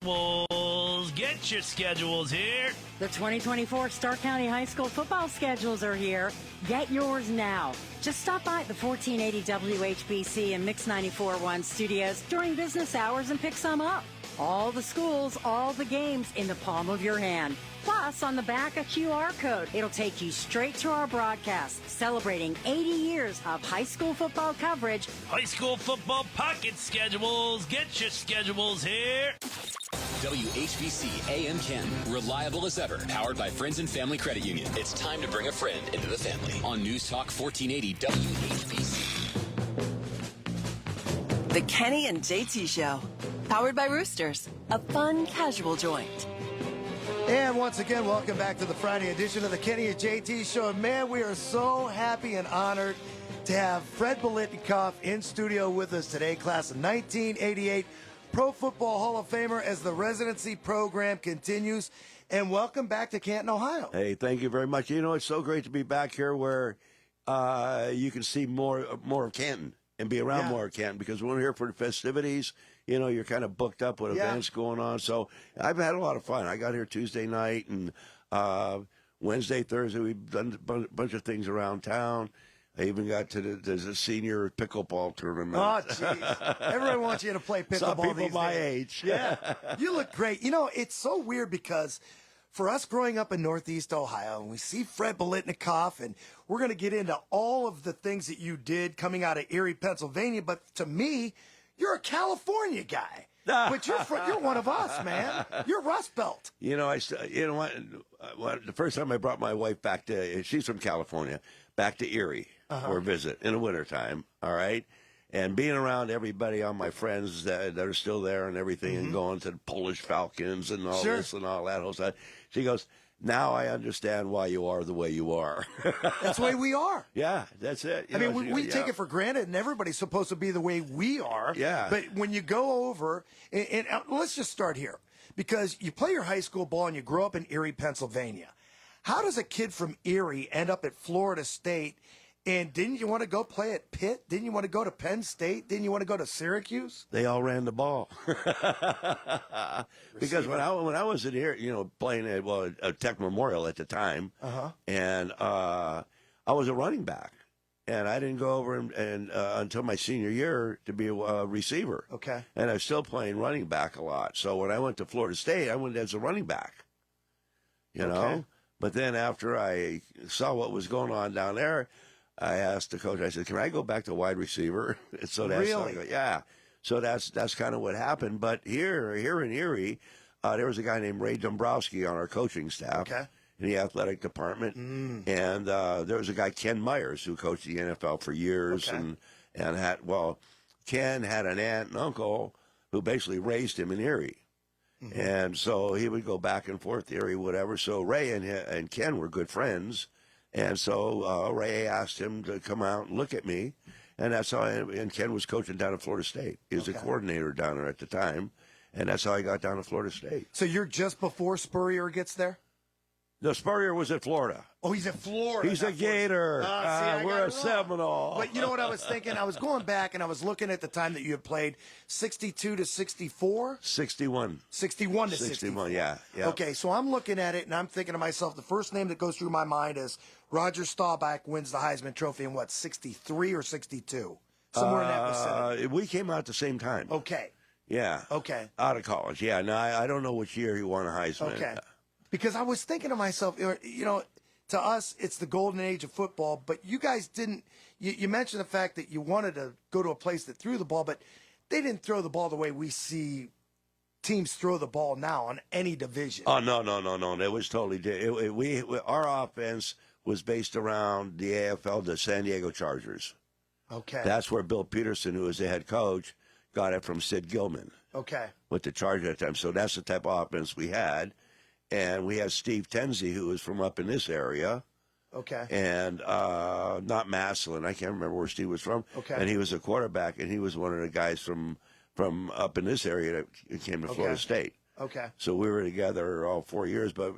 schedules. Get your schedules here. The 2024 Stark County High School football schedules are here. Get yours now. Just stop by the 1480 WHBC and Mix 94.1 studios during business hours and pick some up. All the schools, all the games in the palm of your hand. Plus, on the back, a QR code. It'll take you straight to our broadcast, celebrating 80 years of high school football coverage. High school football pocket schedules. Get your schedules here. WHBC AM Canton, reliable as ever, powered by Friends and Family Credit Union. It's time to bring a friend into the family on News Talk 1480 WHBC. The Kenny and JT Show, powered by Roosters, a fun, casual joint. And once again, welcome back to the Friday edition of the Kenny and JT Show. And man, we are so happy and honored to have Fred Biletnikoff in studio with us today, class of 1988, Pro Football Hall of Famer, as the residency program continues. And welcome back to Canton, Ohio. Hey, thank you very much. You know, it's so great to be back here where you can see more of Canton and be around more of Canton, because we're here for the festivities. You know, you're kind of booked up with events going on. So I've had a lot of fun. I got here Tuesday night, and Wednesday, Thursday, we've done a bunch of things around town. I even got to the senior pickleball tournament. Oh, jeez. Everyone wants you to play pickleball. Some people these my days. age. Yeah. You look great. You know, it's so weird because for us growing up in Northeast Ohio, and we see Fred Biletnikoff, and we're going to get into all of the things that you did coming out of Erie, Pennsylvania. But to me, you're a California guy. But you're one of us, man. You're Rust Belt. You know, the first time I brought my wife back to, she's from California, back to Erie for a visit in the wintertime, all right? And being around everybody, all my friends that are still there and everything, and going to the Polish Falcons and all this and all that whole stuff. She goes, now I understand why you are the way you are. That's the way we are. Yeah, that's it. I mean, we take it for granted, and everybody's supposed to be the way we are. Yeah. But when you go over, and let's just start here, because you play your high school ball and you grow up in Erie, Pennsylvania. How does a kid from Erie end up at Florida State? And didn't you want to go play at Pitt? Didn't you want to go to Penn State? Didn't you want to go to Syracuse? They all ran the ball. Because when I was in here, you know, playing at Tech Memorial at the time, and I was a running back, and I didn't go over and until my senior year to be a receiver. Okay. And I was still playing running back a lot. So when I went to Florida State, I went as a running back. You know? But then after I saw what was going on down there, I asked the coach, I said, can I go back to wide receiver? And so that's really? Yeah. So that's kind of what happened. But here in Erie, there was a guy named Ray Dombrowski on our coaching staff in the athletic department. And there was a guy, Ken Myers, who coached the NFL for years. And Ken had an aunt and uncle who basically raised him in Erie. And so he would go back and forth, Erie, whatever. So Ray and Ken were good friends. And so Ray asked him to come out and look at me, and that's how. And Ken was coaching down at Florida State. He was a coordinator down there at the time, and that's how I got down to Florida State. So you're just before Spurrier gets there? No, Spurrier was at Florida. Oh, he's at Florida. He's a Gator. We're a Seminole. But you know what I was thinking? I was going back, and I was looking at the time that you had played, 62 to 64? 61. 61 to 64. Yeah. Okay, so I'm looking at it, and I'm thinking to myself, the first name that goes through my mind is Roger Staubach wins the Heisman Trophy in, 63 or 62? Somewhere in that vicinity. We came out at the same time. Okay. Yeah. Okay. Out of college. Yeah. No, I don't know which year he won a Heisman. Okay. Because I was thinking to myself, you know, to us, it's the golden age of football, but you guys didn't, you mentioned the fact that you wanted to go to a place that threw the ball, but they didn't throw the ball the way we see teams throw the ball now on any division. Oh, no. It was totally different. Our offense was based around the AFL, the San Diego Chargers. Okay. That's where Bill Peterson, who was the head coach, got it from Sid Gilman. Okay. With the Chargers at the time. So that's the type of offense we had. And we had Steve Tenzie, who was from up in this area. Okay. And not Massillon. I can't remember where Steve was from. Okay. And he was a quarterback, and he was one of the guys from up in this area that came to Florida State. Okay. So we were together all 4 years, but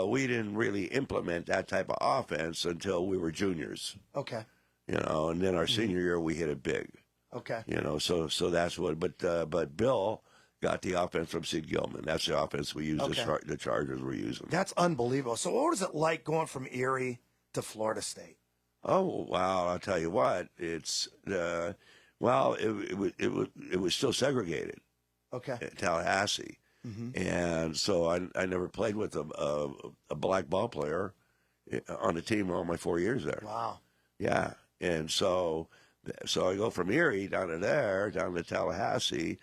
we didn't really implement that type of offense until we were juniors. Okay. You know, and then our senior year we hit it big. Okay. You know, so that's what. But Bill got the offense from Sid Gilman. That's the offense we used. Okay. The Chargers were using. That's unbelievable. So what was it like going from Erie to Florida State? Oh wow! I'll tell you what. It's it was still segregated. Okay. At Tallahassee, and so I never played with a black ball player on the team all my 4 years there. Wow. Yeah, and so I go from Erie down to there, down to Tallahassee,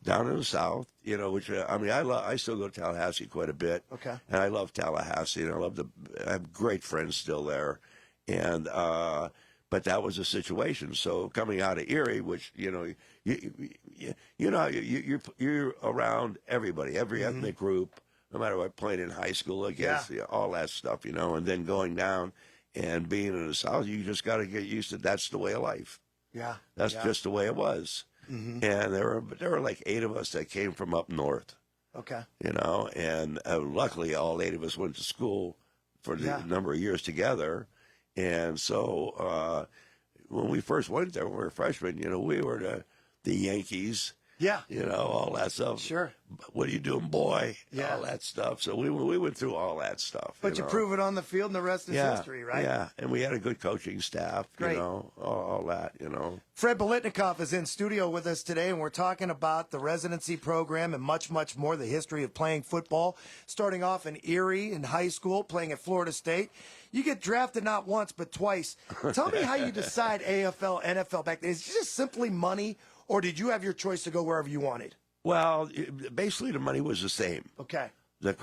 down in the South. Which I still go to Tallahassee quite a bit. Okay. And I love Tallahassee, and I have great friends still there, and but that was a situation. So coming out of Erie, which you're around everybody, every ethnic group, no matter what, playing in high school against all that stuff, and then going down and being in the South, you just got to get used to that's the way of life. Yeah. That's just the way it was. And there were like 8 of us that came from up north. Okay. And luckily all 8 of us went to school for the number of years together. And so when we first went there, when we were freshmen, we were the Yankees. Yeah. All that stuff. Sure. What are you doing, boy? Yeah. All that stuff. So we went through all that stuff. But you prove it on the field, and the rest is history, right? Yeah, and we had a good coaching staff. Great. All that. Fred Biletnikoff is in studio with us today, and we're talking about the residency program and much, much more, the history of playing football, starting off in Erie in high school, playing at Florida State. You get drafted not once but twice. Tell me how you decide AFL, NFL back then. Is it just simply money, or did you have your choice to go wherever you wanted? Well, basically the money was the same. Okay. It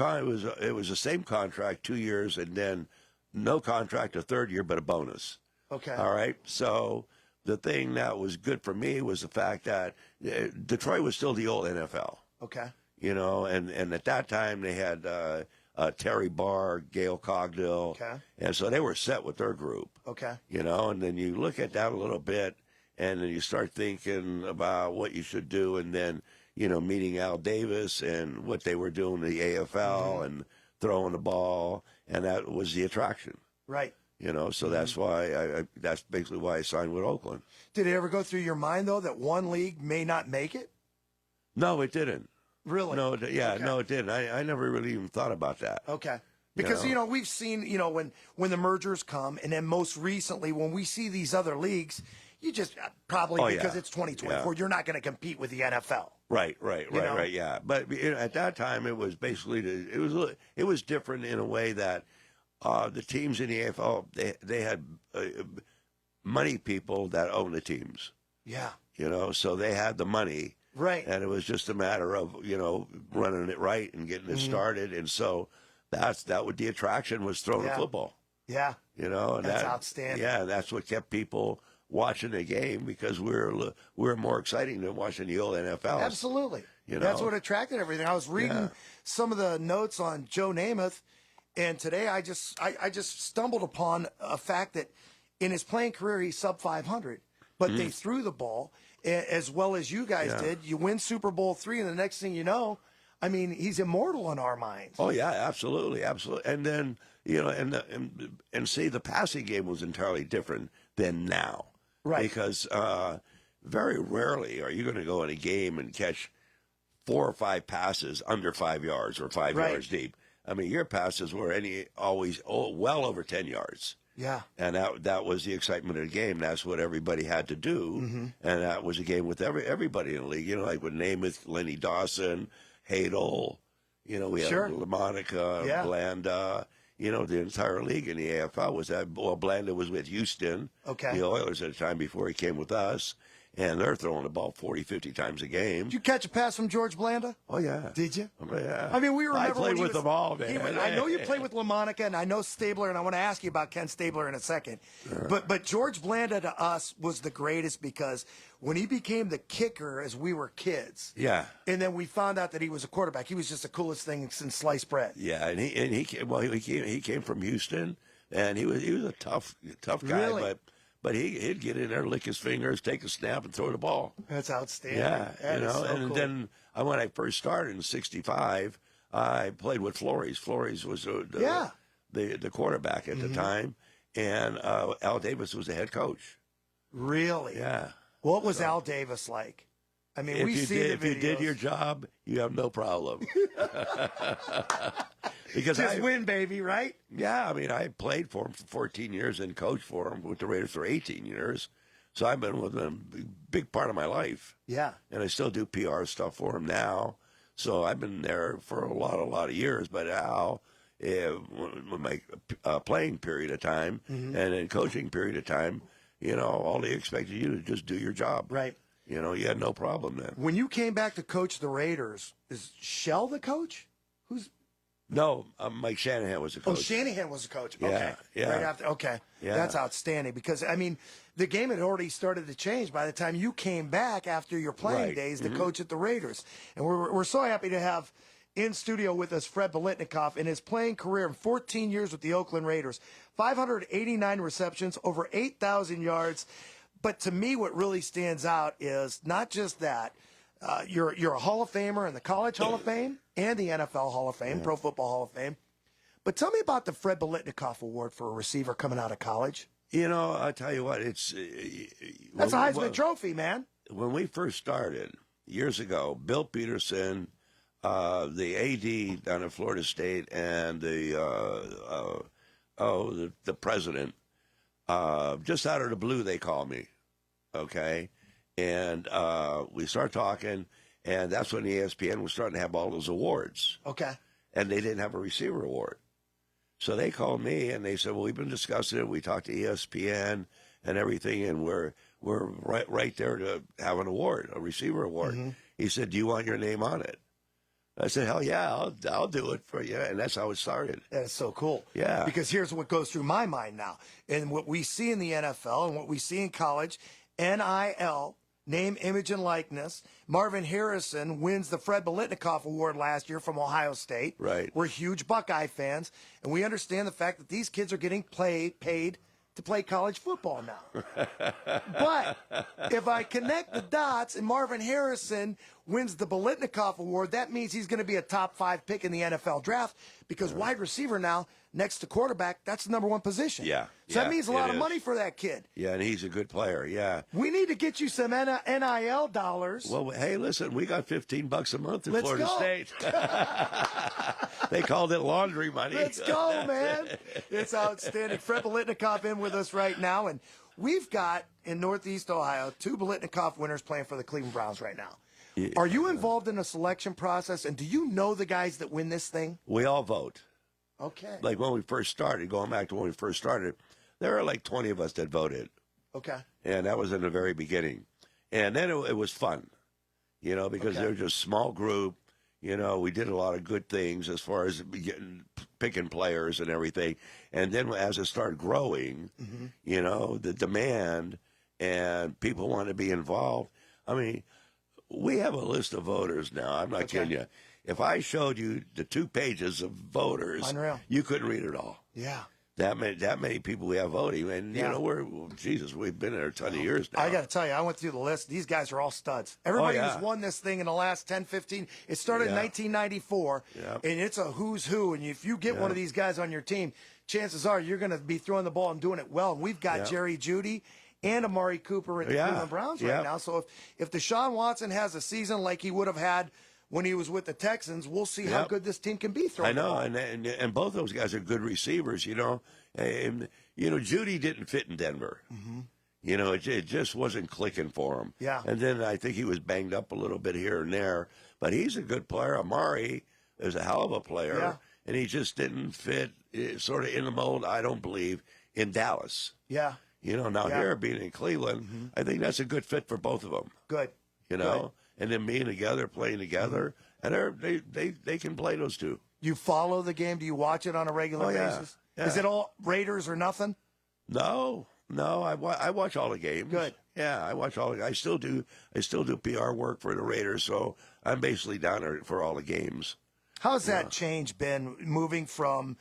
was the same contract, 2 years, and then no contract a third year, but a bonus. Okay. All right. So the thing that was good for me was the fact that Detroit was still the old NFL. Okay. And at that time they had Terry Barr, Gail Cogdill, Okay. and so they were set with their group. Okay. And then you look at that a little bit, and then you start thinking about what you should do, and then meeting Al Davis and what they were doing in the AFL and throwing the ball, and that was the attraction. Right. So that's why that's basically why I signed with Oakland. Did it ever go through your mind, though, that one league may not make it? No, it didn't. Really? No, Okay. no, it didn't. I never really even thought about that. Okay. Because, we've seen, when the mergers come, and then most recently when we see these other leagues, you just because it's 2024, you're not going to compete with the NFL. Right, yeah. But at that time, it was basically it was different in a way that the teams in the AFL they had money people that own the teams. Yeah. So they had the money. Right. And it was just a matter of running it right and getting it started, and so that what the attraction was throwing a football. Yeah. And that's outstanding. Yeah, that's what kept people watching the game because we're more exciting than watching the old NFL. Absolutely. That's what attracted everything. I was reading some of the notes on Joe Namath, and today I just stumbled upon a fact that in his playing career he's sub 500, but they threw the ball as well as you guys did. You win Super Bowl III, and the next thing you know, he's immortal in our minds. Oh yeah, absolutely. And then and see, the passing game was entirely different than now. Right. Because very rarely are you going to go in a game and catch 4 or 5 passes under 5 yards or 5 yards deep. Your passes were always well over 10 yards. Yeah. And that was the excitement of the game. That's what everybody had to do. And that was a game with everybody in the league. Like with Namath, Lenny Dawson, Hadel, we had LaMonica, Blanda. The entire league in the AFL was that. Well, Blanda was with Houston, the Oilers at the time before he came with us, and they're throwing the ball 40, 50 times a game. Did you catch a pass from George Blanda? Oh, yeah. Did you? Yeah. We remember I played with them all, man. I know you played with LaMonica, and I know Stabler, and I want to ask you about Ken Stabler in a second. But George Blanda to us was the greatest because when he became the kicker as we were kids, and then we found out that he was a quarterback, he was just the coolest thing since sliced bread. Yeah, and he came from Houston, and he was a tough guy, Really? But he'd get in there, lick his fingers, take a snap, and throw the ball. That's outstanding. Yeah, that is so and cool. then when I first started in '65, I played with Flores. Flores was the quarterback at the time, and Al Davis was the head coach. Really? Yeah. What was Al Davis like? I mean, if we you see did, the videos. if you did your job, you have no problem. Because Just win, baby, right? Yeah, I mean, I played for him for 14 years and coached for him with the Raiders for 18 years. So I've been with them a big part of my life. Yeah. And I still do PR stuff for him now. So I've been there for a lot of years. But now, with my playing period of time and then coaching period of time, all they expected you to just do your job. Right. You had no problem then. When you came back to coach the Raiders, is Shell the coach? No, Mike Shanahan was the coach. Oh, Shanahan was the coach. Yeah, Okay. yeah. Right after. Okay. Yeah. That's outstanding because, I mean, the game had already started to change by the time you came back after your playing Right. days to coach at the Raiders. And we're so happy to have in studio with us Fred Biletnikoff. In his playing career, 14 years with the Oakland Raiders, 589 receptions, over 8,000 yards. But to me, what really stands out is not just that. You're a Hall of Famer in the College Hall of Fame and the NFL Hall of Fame, Pro Football Hall of Fame. But tell me about the Fred Biletnikoff Award for a receiver coming out of college. I'll tell you what, it's... That's a Heisman Trophy, man. When we first started, years ago, Bill Peterson, the AD down at Florida State, and the president, just out of the blue, they called me, okay? And we start talking, and that's when ESPN was starting to have all those awards. Okay. And they didn't have a receiver award. So they called me, and they said, well, we've been discussing it. We talked to ESPN and everything, and we're right there to have an award, a receiver award. He said, do you want your name on it? I said, hell yeah, I'll do it for you. And that's how it started. That's so cool. Yeah. Because here's what goes through my mind now. And what we see in the NFL and what we see in college, NIL, name, image, and likeness. Marvin Harrison wins the Fred Biletnikoff Award last year from Ohio State. Right. We're huge Buckeye fans, and we understand the fact that these kids are getting paid to play college football now. But if I connect the dots and Marvin Harrison wins the Biletnikoff Award, that means he's going to be a top 5 pick in the NFL draft because wide receiver now, next to quarterback, that's the number 1 position. Yeah. So that yeah, means a lot of money for that kid. Yeah, and he's a good player, yeah. We need to get you some NIL dollars. Well, hey, listen, we got $15 a month in Let's Florida go. State. They called it laundry money. Let's go, man. It's outstanding. Fred Biletnikoff in with us right now. And we've got, in Northeast Ohio, 2 Biletnikoff winners playing for the Cleveland Browns right now. Yeah. Are you involved in a selection process? And do you know the guys that win this thing? We all vote. Okay. Like when we first started, going back to when we first started, there were like 20 of us that voted. Okay. And that was in the very beginning. And then it was fun, because they were just a small group. We did a lot of good things as far as picking players and everything. And then as it started growing, the demand and people want to be involved. I mean, we have a list of voters now. I'm not kidding you. If I showed you the 2 pages of voters, Unreal. You couldn't read it all. Yeah. That many people we have voting. And, we've been there a ton of years now. I got to tell you, I went through the list. These guys are all studs. Everybody who's won this thing in the last 10, 15, it started in 1994, and it's a who's who. And if you get one of these guys on your team, chances are you're going to be throwing the ball and doing it well. And we've got Jerry Jeudy and Amari Cooper in the Cleveland Browns right now. So if Deshaun Watson has a season like he would have had when he was with the Texans, we'll see how good this team can be throwing. I know, and both those guys are good receivers. And Jeudy didn't fit in Denver. It just wasn't clicking for him. Yeah. And then I think he was banged up a little bit here and there, but he's a good player. Amari is a hell of a player, and he just didn't fit sort of in the mold. I don't believe in Dallas. Yeah. Here being in Cleveland, I think that's a good fit for both of them. Good. Good. And then being together, playing together, and they can play those two. You follow the game? Do you watch it on a regular basis? Yeah. Is it all Raiders or nothing? No. I watch all the games. Good. Yeah, I watch all. I still do PR work for the Raiders, so I'm basically down there for all the games. How's that change been moving from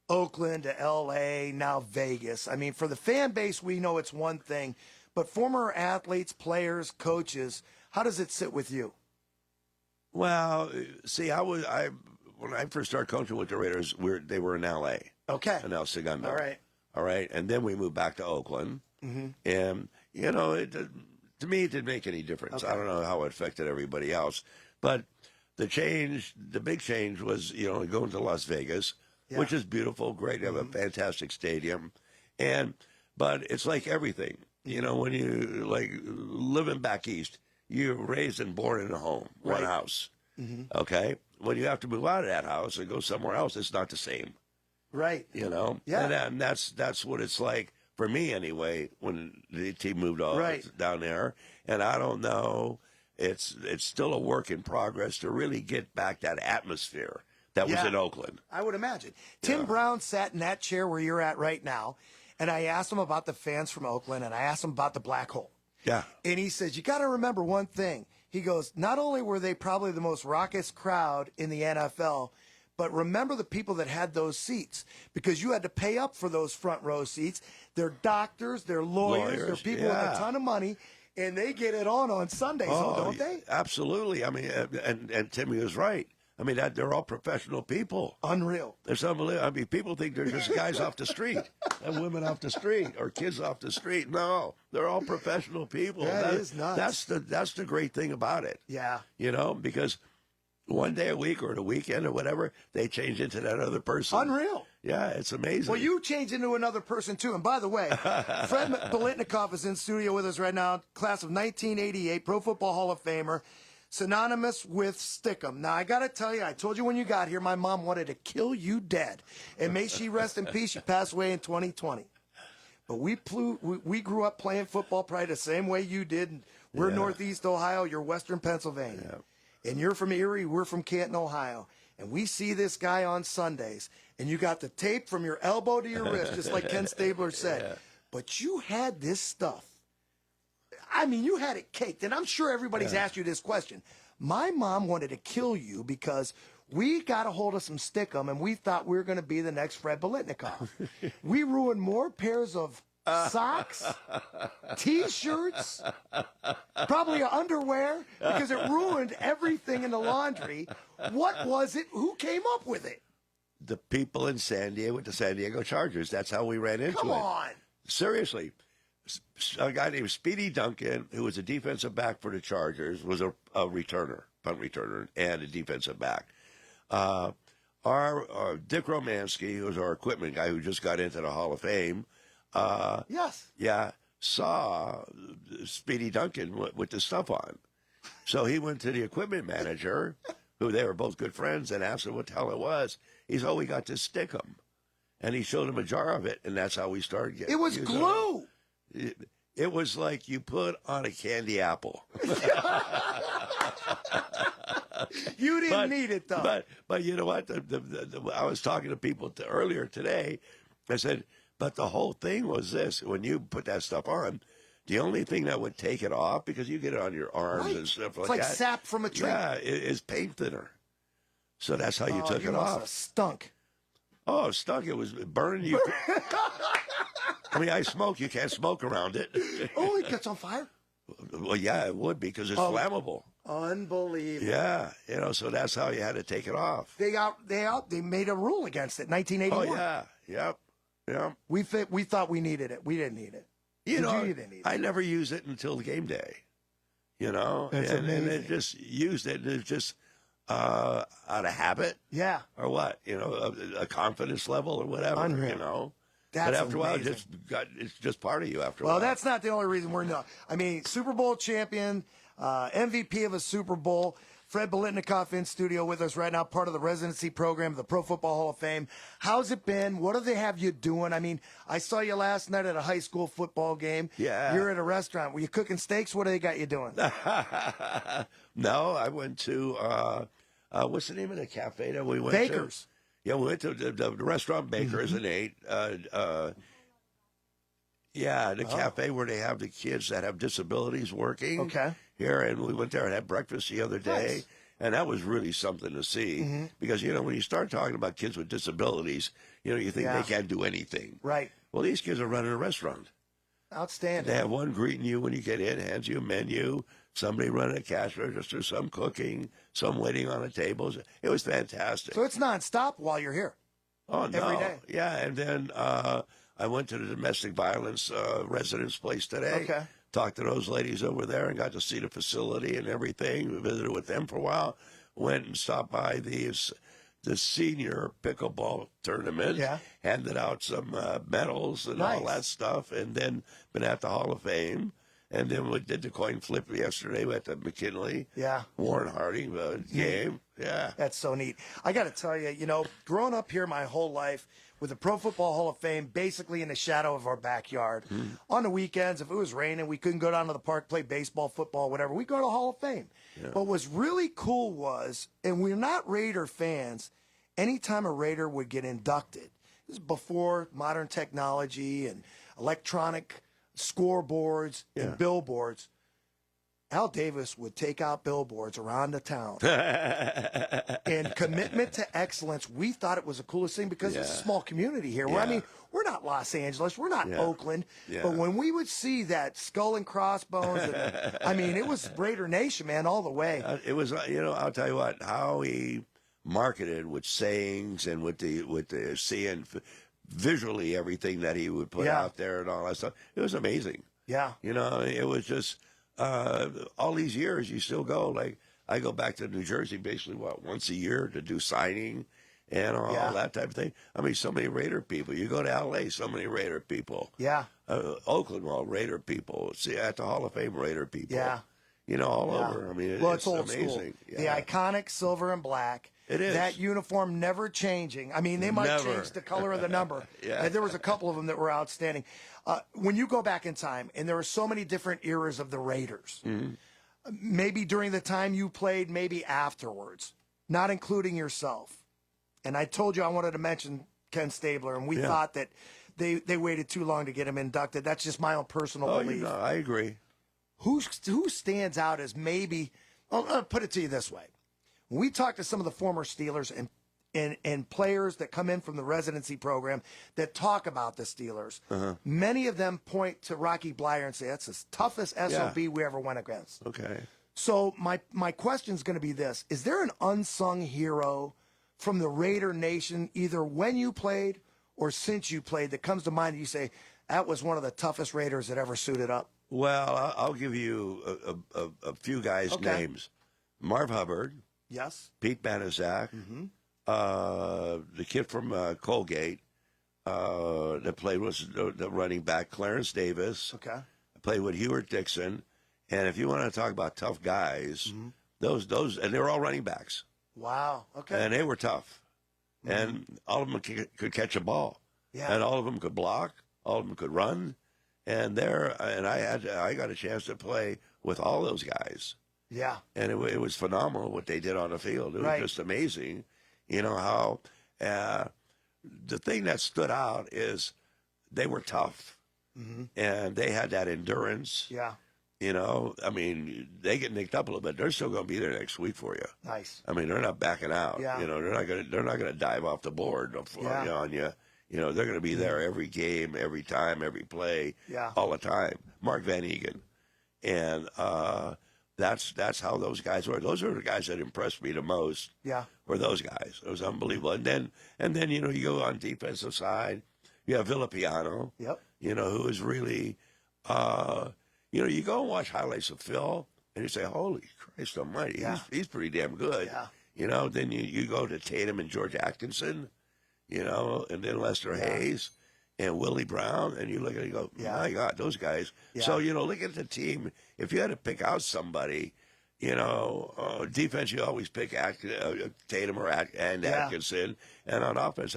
Oakland to L.A., now Vegas? I mean, for the fan base, we know it's one thing, but former athletes, players, coaches, how does it sit with you? Well, see, when I first started coaching with the Raiders, they were in L.A. Okay. In El Segundo. All right. And then we moved back to Oakland. And, To me, it didn't make any difference. Okay. I don't know how it affected everybody else. But the big change was, going to Las Vegas, which is beautiful, great. They have a fantastic stadium. But it's like everything. When you, living back east, you're raised and born in a home, one house. Okay? When you have to move out of that house and go somewhere else, it's not the same. Right. Yeah. And that's what it's like for me anyway when the team moved down there. And I don't know, it's still a work in progress to really get back that atmosphere that was in Oakland. I would imagine. Tim Brown sat in that chair where you're at right now, and I asked him about the fans from Oakland, and I asked him about the black hole. Yeah. And he says, you got to remember one thing. He goes, not only were they probably the most raucous crowd in the NFL, but remember the people that had those seats, because you had to pay up for those front row seats. They're doctors, they're lawyers, they're people with a ton of money, and they get it on Sundays, don't they? Absolutely. I mean, and Timmy was right. I mean, they're all professional people. Unreal. There's unbelievable. I mean, people think they're just guys off the street, and women off the street, or kids off the street. No, they're all professional people. That is nuts. That's the great thing about it. Yeah. Because one day a week or the weekend or whatever, they change into that other person. Unreal. Yeah, it's amazing. Well, you change into another person, too. And by the way, Fred Biletnikoff is in studio with us right now, class of 1988, Pro Football Hall of Famer, synonymous with Stickum. Now, I got to tell you, I told you when you got here, my mom wanted to kill you dead. And may she rest in peace. She passed away in 2020. But we grew up playing football probably the same way you did. We're Northeast Ohio, you're Western Pennsylvania. Yeah. And you're from Erie, we're from Canton, Ohio. And we see this guy on Sundays, and you got the tape from your elbow to your wrist, just like Ken Stabler said. Yeah. But you had this stuff. I mean, you had it caked. And I'm sure everybody's asked you this question. My mom wanted to kill you because we got a hold of some Stickum, and we thought we were going to be the next Fred Biletnikoff. We ruined more pairs of socks, T-shirts, probably underwear, because it ruined everything in the laundry. What was it? Who came up with it? The people in San Diego with the San Diego Chargers. That's how we ran into it. Come on. Seriously. A guy named Speedy Duncan, who was a defensive back for the Chargers, was a returner, punt returner, and a defensive back. Our Dick Romansky, who was our equipment guy who just got into the Hall of Fame, saw Speedy Duncan with the stuff on. So he went to the equipment manager, who they were both good friends, and asked him what the hell it was. He said, we got to Stickum. And he showed him a jar of it, and that's how we started getting it. It was glue. It was like you put on a candy apple. You didn't need it, though. But you know what? I was talking to people earlier today. I said, but the whole thing was this. When you put that stuff on, the only thing that would take it off, because you get it on your arms and stuff like that. It's like sap from a tree. Yeah, is paint thinner. So that's how you took it must off. have stunk. Oh, it stunk. It was burning you. I mean, I smoke. You can't smoke around it. Oh, it gets on fire? Well, yeah, it would because it's flammable. Unbelievable. Yeah, so that's how you had to take it off. They made a rule against it, 1981. Oh, yeah. Yep. We thought we needed it. We didn't need it. You didn't need it. I never used it until the game day. That's amazing. And it just used it. It's just out of habit. Yeah. Or what? A confidence level or whatever. Unreal. But after amazing. a while, it's just part of you after a while. while. Well, that's not the only reason we're not. I mean, Super Bowl champion, MVP of a Super Bowl, Fred Biletnikoff in studio with us right now, part of the Residency program, the Pro Football Hall of Fame. How's it been? What do they have you doing? I mean, I saw you last night at a high school football game. Yeah. You're at a restaurant. Were you cooking steaks? What do they got you doing? No, I went to, what's the name of the cafe that we went Baker's. to? Yeah, we went to the restaurant Baker's and ate. The cafe where they have the kids that have disabilities working here. And we went there and had breakfast the other day. Nice. And that was really something to see. Because, when you start talking about kids with disabilities, you think they can't do anything. Right. Well, these kids are running a restaurant. Outstanding. They have one greeting you when you get in, hands you a menu, somebody running a cash register, some cooking, some waiting on the tables. It was fantastic. So it's nonstop while you're here. Oh, no. Every day. Yeah, and then I went to the domestic violence residence place today talked to those ladies over there and got to see the facility and everything. We visited with them for a while. Went and stopped by the senior pickleball tournament. Yeah. Handed out some medals and all that stuff, and then been at the Hall of Fame. And then we did the coin flip yesterday at the McKinley. Yeah. Warren Harding game. Yeah. That's so neat. I got to tell you, growing up here my whole life with the Pro Football Hall of Fame basically in the shadow of our backyard. On the weekends, if it was raining, we couldn't go down to the park, play baseball, football, whatever. We'd go to the Hall of Fame. Yeah. But what's really cool was, and we're not Raider fans, anytime a Raider would get inducted, this is before modern technology and electronic scoreboards and billboards, Al Davis would take out billboards around the town. And commitment to excellence, we thought it was the coolest thing because it's a small community here. Where, I mean, we're not Los Angeles, we're not Oakland, but when we would see that skull and crossbones, and, I mean, it was Raider Nation, man, all the way. It was, I'll tell you what, how he marketed with sayings and with the seeing visually everything that he would put out there and all that stuff. It was amazing. Yeah. It was just all these years you still go. Like, I go back to New Jersey basically, once a year to do signing and all that type of thing. I mean, so many Raider people. You go to L.A., so many Raider people. Yeah. Oakland, all Raider people. See, at the Hall of Fame, Raider people. Yeah. All over. I mean, it's old amazing. School. Yeah. The iconic silver and black. It is. That uniform never changing. I mean, they might change the color of the number. And there was a couple of them that were outstanding. When you go back in time, and there were so many different eras of the Raiders, maybe during the time you played, maybe afterwards, not including yourself. And I told you I wanted to mention Ken Stabler, and we thought that they waited too long to get him inducted. That's just my own personal belief. I agree. Who stands out as maybe, I'll put it to you this way. When we talk to some of the former Steelers and players that come in from the residency program that talk about the Steelers, many of them point to Rocky Bleier and say, that's the toughest SOB we ever went against. Okay. So my question is going to be this. Is there an unsung hero from the Raider Nation, either when you played or since you played, that comes to mind and you say, that was one of the toughest Raiders that ever suited up? Well, I'll give you a few guys' names. Marv Hubbard. Yes. Pete Banaszak. The kid from Colgate that played was the running back, Clarence Davis. Okay. I played with Hewart Dixon. And if you want to talk about tough guys, those and they were all running backs. Wow. Okay. And they were tough. And all of them could catch a ball. Yeah. And all of them could block. All of them could run. And I got a chance to play with all those guys. Yeah. And it was phenomenal what they did on the field. It was just amazing. How the thing that stood out is they were tough. And they had that endurance. Yeah. I mean, they get nicked up a little bit. They're still going to be there next week for you. Nice. I mean, they're not backing out. Yeah. They're not going to dive off the board on you. They're going to be there every game, every time, every play, all the time. Mark Van Egan. And that's how those guys were. Those are the guys that impressed me the most. Yeah. Were those guys. It was unbelievable. And then you go on defensive side, you have Villapiano. Yep. Who is really you go and watch highlights of Phil and you say, holy Christ almighty, he's pretty damn good. Yeah. Then you go to Tatum and George Atkinson, and then Lester Hayes and Willie Brown, and you look at it and go, my God, those guys. Yeah. So, look at the team. If you had to pick out somebody, defense, you always pick Tatum and Atkinson. And on offense,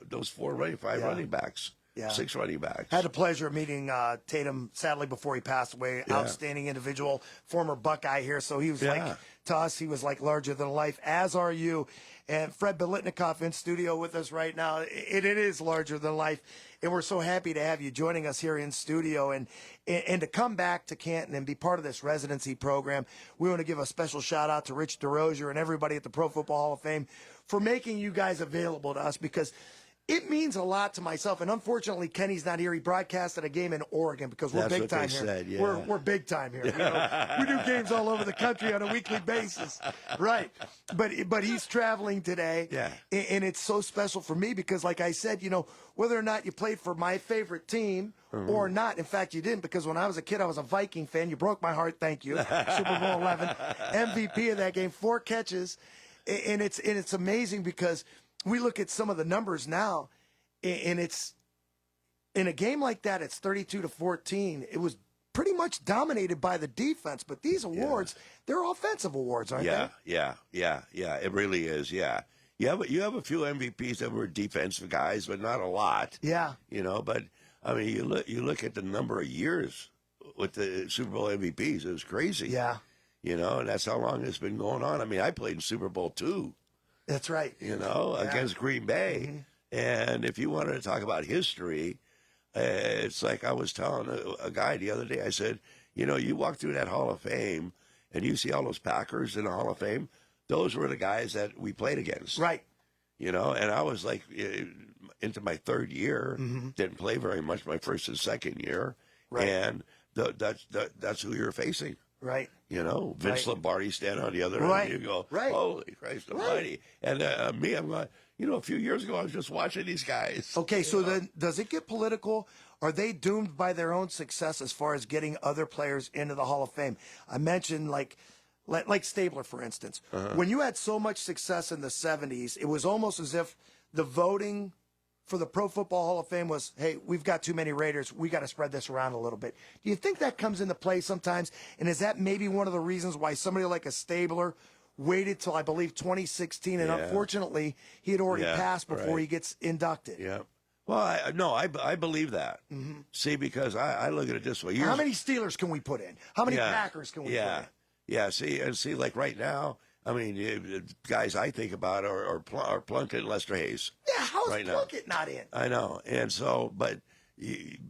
those five running backs. Yeah. 6 running backs. Had the pleasure of meeting Tatum, sadly, before he passed away. Yeah. Outstanding individual, former Buckeye here. So he was to us, he was like larger than life, as are you. And Fred Biletnikoff in studio with us right now. It is larger than life. And we're so happy to have you joining us here in studio and to come back to Canton and be part of this residency program. We want to give a special shout out to Rich DeRozier and everybody at the Pro Football Hall of Fame for making you guys available to us, because it means a lot to myself. And unfortunately, Kenny's not here. He broadcasted a game in Oregon because we're That's big what time they here. said, yeah. We're big time here. You know? We do games all over the country on a weekly basis. Right. But he's traveling today. Yeah. And it's so special for me because, like I said, you know, whether or not you played for my favorite team or not, in fact, you didn't, because when I was a kid, I was a Viking fan. You broke my heart. Thank you. Super Bowl 11. MVP of that game, 4 catches. And it's amazing because we look at some of the numbers now, and it's in a game like that, it's 32-14. It was pretty much dominated by the defense, but these awards, they're offensive awards, aren't they? Yeah. It really is. Yeah. You have a few MVPs that were defensive guys, but not a lot. Yeah. You know, but I mean, you look at the number of years with the Super Bowl MVPs. It was crazy. Yeah. You know, and that's how long it's been going on. I mean, I played in Super Bowl II. That's right. You know, against Green Bay. Mm-hmm. And if you wanted to talk about history, it's like I was telling a guy the other day. I said, you know, you walk through that Hall of Fame and you see all those Packers in the Hall of Fame. Those were the guys that we played against. Right. You know, and I was like into my 3rd year, didn't play very much my 1st and 2nd year. Right. And that's who you're facing. Right. You know, Vince Lombardi stand on the other Right. end. And you go, Right. holy Christ Almighty. And me, I'm going, you know, a few years ago, I was just watching these guys. Okay, so then does it get political? Are they doomed by their own success as far as getting other players into the Hall of Fame? I mentioned like Stabler, for instance. When you had so much success in the 70s, it was almost as if the voting for the Pro Football Hall of Fame was, hey, we've got too many Raiders. We got to spread this around a little bit. Do you think that comes into play sometimes? And is that maybe one of the reasons why somebody like a Stabler waited till, I believe, 2016, and unfortunately, he had already passed before he gets inducted? Yeah. Well, I believe that. See, because I look at it this way. How many Steelers can we put in? How many Packers can we put in? Yeah, see, like right now, I mean, guys I think about are Plunkett and Lester Hayes. Yeah, how's right Plunkett not in? I know. And so, but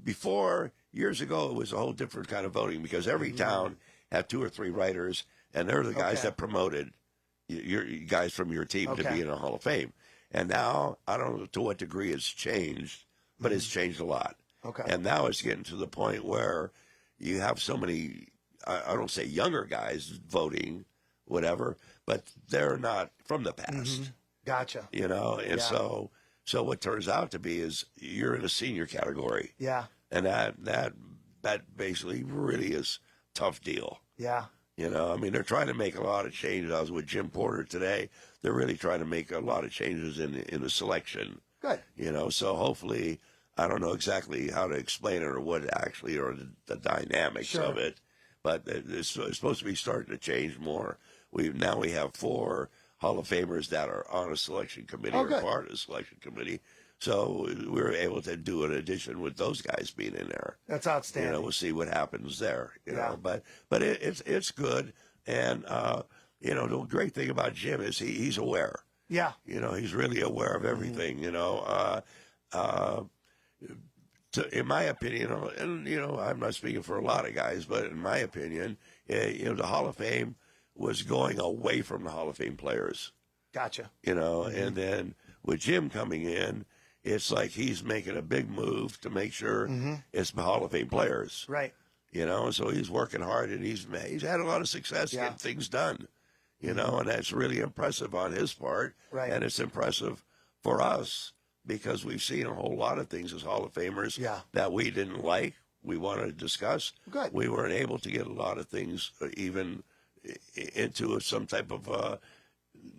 before, years ago, it was a whole different kind of voting because every town had 2 or 3 writers, and they're the guys that promoted your guys from your team to be in a Hall of Fame. And now, I don't know to what degree it's changed, but it's changed a lot. Okay. And now it's getting to the point where you have so many, I don't say younger guys voting, whatever, but they're not from the past. Gotcha. You know, and so what turns out to be is you're in a senior category. Yeah. And that basically really is a tough deal. Yeah. You know, I mean, they're trying to make a lot of changes. I was with Jim Porter today. They're really trying to make a lot of changes in the selection. Good. You know, so hopefully, I don't know exactly how to explain it or what actually are the dynamics of it, but it's supposed to be starting to change more. Now we have 4 Hall of Famers that are on a selection committee or part of the selection committee. So we were able to do an addition with those guys being in there. That's outstanding. You know, we'll see what happens there. You know, but it's good. And you know, the great thing about Jim is he's aware. Yeah. You know, he's really aware of everything. You know, in my opinion, and you know, I'm not speaking for a lot of guys, but in my opinion, you know, the Hall of Fame was going away from the Hall of Fame players. Gotcha. You know, and then with Jim coming in, it's like he's making a big move to make sure it's the Hall of Fame players. Right. You know, so he's working hard and he's had a lot of success getting things done. You know, and that's really impressive on his part. Right. And it's impressive for us because we've seen a whole lot of things as Hall of Famers that we didn't like, we wanted to discuss. Good. We weren't able to get a lot of things even into some type of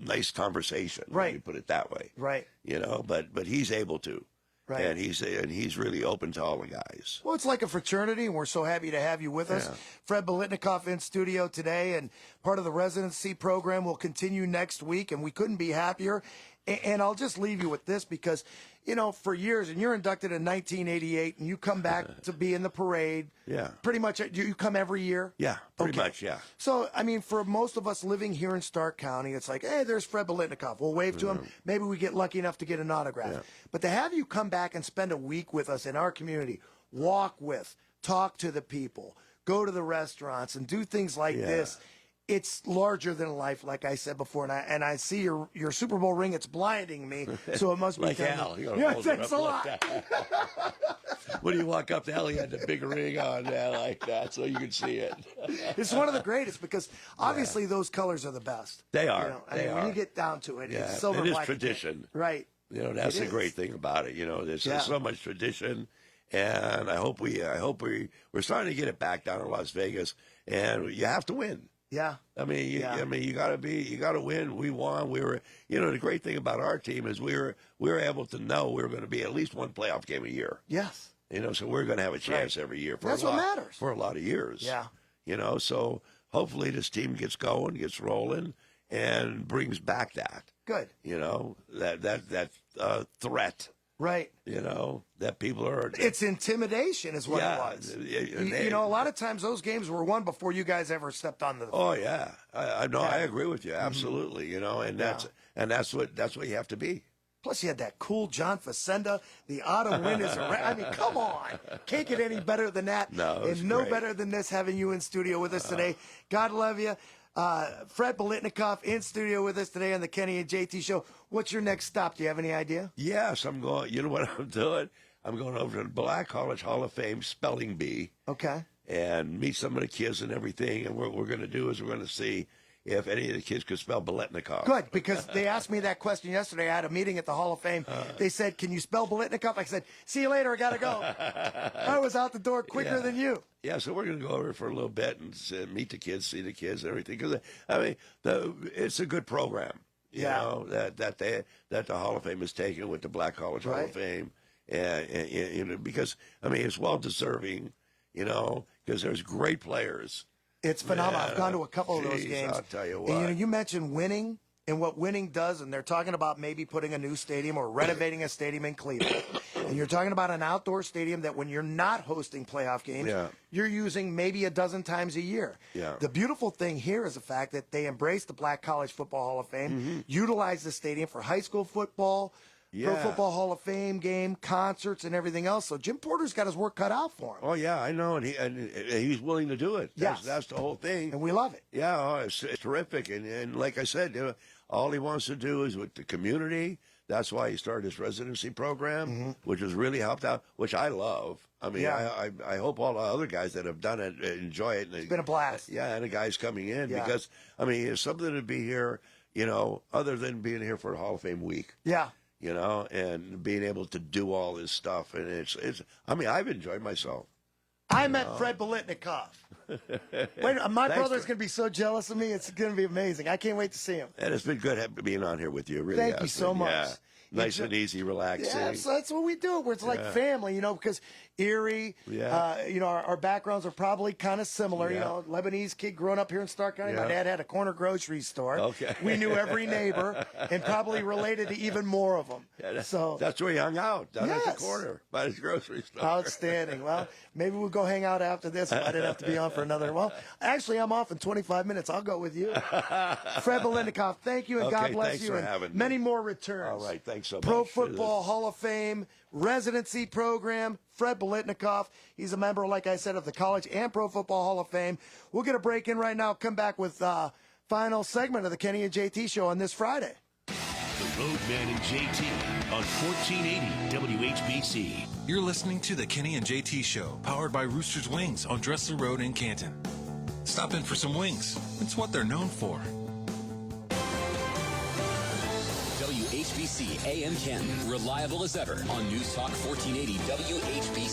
nice conversation. Right. Let me put it that way. Right. You know, but he's able to. Right. And he's really open to all the guys. Well, it's like a fraternity, and we're so happy to have you with us. Fred Biletnikoff in studio today, and part of the residency program will continue next week, and we couldn't be happier. And I'll just leave you with this because, you know, for years, and you're inducted in 1988, and you come back to be in the parade. Yeah. Pretty much, you come every year? Yeah, pretty much, yeah. So, I mean, for most of us living here in Stark County, it's like, hey, there's Fred Biletnikoff. We'll wave to him. Maybe we get lucky enough to get an autograph. Yeah. But to have you come back and spend a week with us in our community, walk with, talk to the people, go to the restaurants, and do things like this, it's larger than life, like I said before, and I see your Super Bowl ring. It's blinding me, so it must be Like kinda- Al. You gotta Yeah, hold it thanks up a like lot. that. When you walk up to Al, he had the big ring on there like that, so you can see it. It's one of the greatest because obviously those colors are the best. They are. You know, I They mean, when are. you get down to it, Yeah, it's silver, it is black, and tan. tradition. Right. You know, that's It the is. great thing about it. You know, there's Yeah. so much tradition, and I hope we're starting to get it back down in Las Vegas, and you have to win. Yeah. I mean, Yeah. you got to win. We won. We were, the great thing about our team is we were able to know we were going to be at least one playoff game a year. Yes. So we're going to have a chance every year for That's what matters. for a lot of years. Yeah. So hopefully this team gets going, gets rolling, and brings back that. Good. That threat. Right. That people are. It's intimidation, is what Yeah, it was. they- A lot of times those games were won before you guys ever stepped on the. Oh yeah, I know. I agree with you absolutely. And that's what you have to be. Plus, you had that cool John Facenda. The autumn wind is around. I mean, come on. Can't get any better than that. No, it's and no great. better than this, having you in studio with us today. God love you. Fred Biletnikoff in studio with us today on the Kenny and JT Show. What's your next stop? Do you have any idea? Yes, I'm going. You know what I'm doing? I'm going over to the Black College Hall of Fame Spelling Bee Okay. and meet some of the kids and everything. And what we're going to do is we're going to see if any of the kids could spell Biletnikoff. Good, because they asked me that question yesterday. I had a meeting at the Hall of Fame. They said, can you spell Biletnikoff? I said, see you later. I got to go. I was out the door quicker Yeah. than you. Yeah, so we're going to go over for a little bit and meet the kids, see the kids, and everything. Because I mean, it's a good program. You know that the Hall of Fame is taken with the Black College Hall of Fame, and because I mean it's well deserving. Because there's great players. It's phenomenal. Yeah. I've gone to a couple of those Jeez, games. I'll tell you And, what. you mentioned winning and what winning does, and they're talking about maybe putting a new stadium or renovating a stadium in Cleveland. And you're talking about an outdoor stadium that when you're not hosting playoff games, you're using maybe a dozen times a year. Yeah. The beautiful thing here is the fact that they embrace the Black College Football Hall of Fame, utilize the stadium for high school football, Pro Football Hall of Fame game, concerts, and everything else. So Jim Porter's got his work cut out for him. Oh yeah, I know, and he's willing to do it. That's the whole thing. And we love it. Yeah, it's terrific. And like I said, all he wants to do is with the community. That's why he started his residency program, which has really helped out, which I love. I mean, I hope all the other guys that have done it enjoy it. It's been a blast. Yeah, and the guys coming in because, I mean, it's something to be here, other than being here for the Hall of Fame week. Yeah. And being able to do all this stuff. And it's I mean, I've enjoyed myself. I met Fred Biletnikoff. Wait, my brother's going to be so jealous of me. It's going to be amazing. I can't wait to see him. And it's been good being on here with you. It really Thank has you so been. much. Yeah. Nice and easy, relaxing. Yeah, so that's what we do. Where it's like family, because Erie, our backgrounds are probably kind of similar. Lebanese kid growing up here in Stark County. My dad had a corner grocery store. Okay. We knew every neighbor and probably related to even more of them. Yeah, so that's where he hung out, down at the corner by his grocery store. Outstanding. Well, maybe we'll go hang out after this. I didn't have to be on for another. Well, actually, I'm off in 25 minutes. I'll go with you. Fred Biletnikoff, thank you, and God bless thanks you. for And having me. many more returns. All right, thanks so much. Pro Football Hall of Fame residency program. Fred Biletnikoff. He's a member, like I said, of the College and Pro Football Hall of Fame. We'll get a break in right now. Come back with final segment of the Kenny and JT Show on this Friday. The Roadman and JT on 1480 WHBC. You're listening to the Kenny and JT Show, powered by Rooster's Wings on Dressler Road in Canton. Stop in for some wings. It's what they're known for. WHBC AM Canton, reliable as ever on News Talk 1480 WHBC.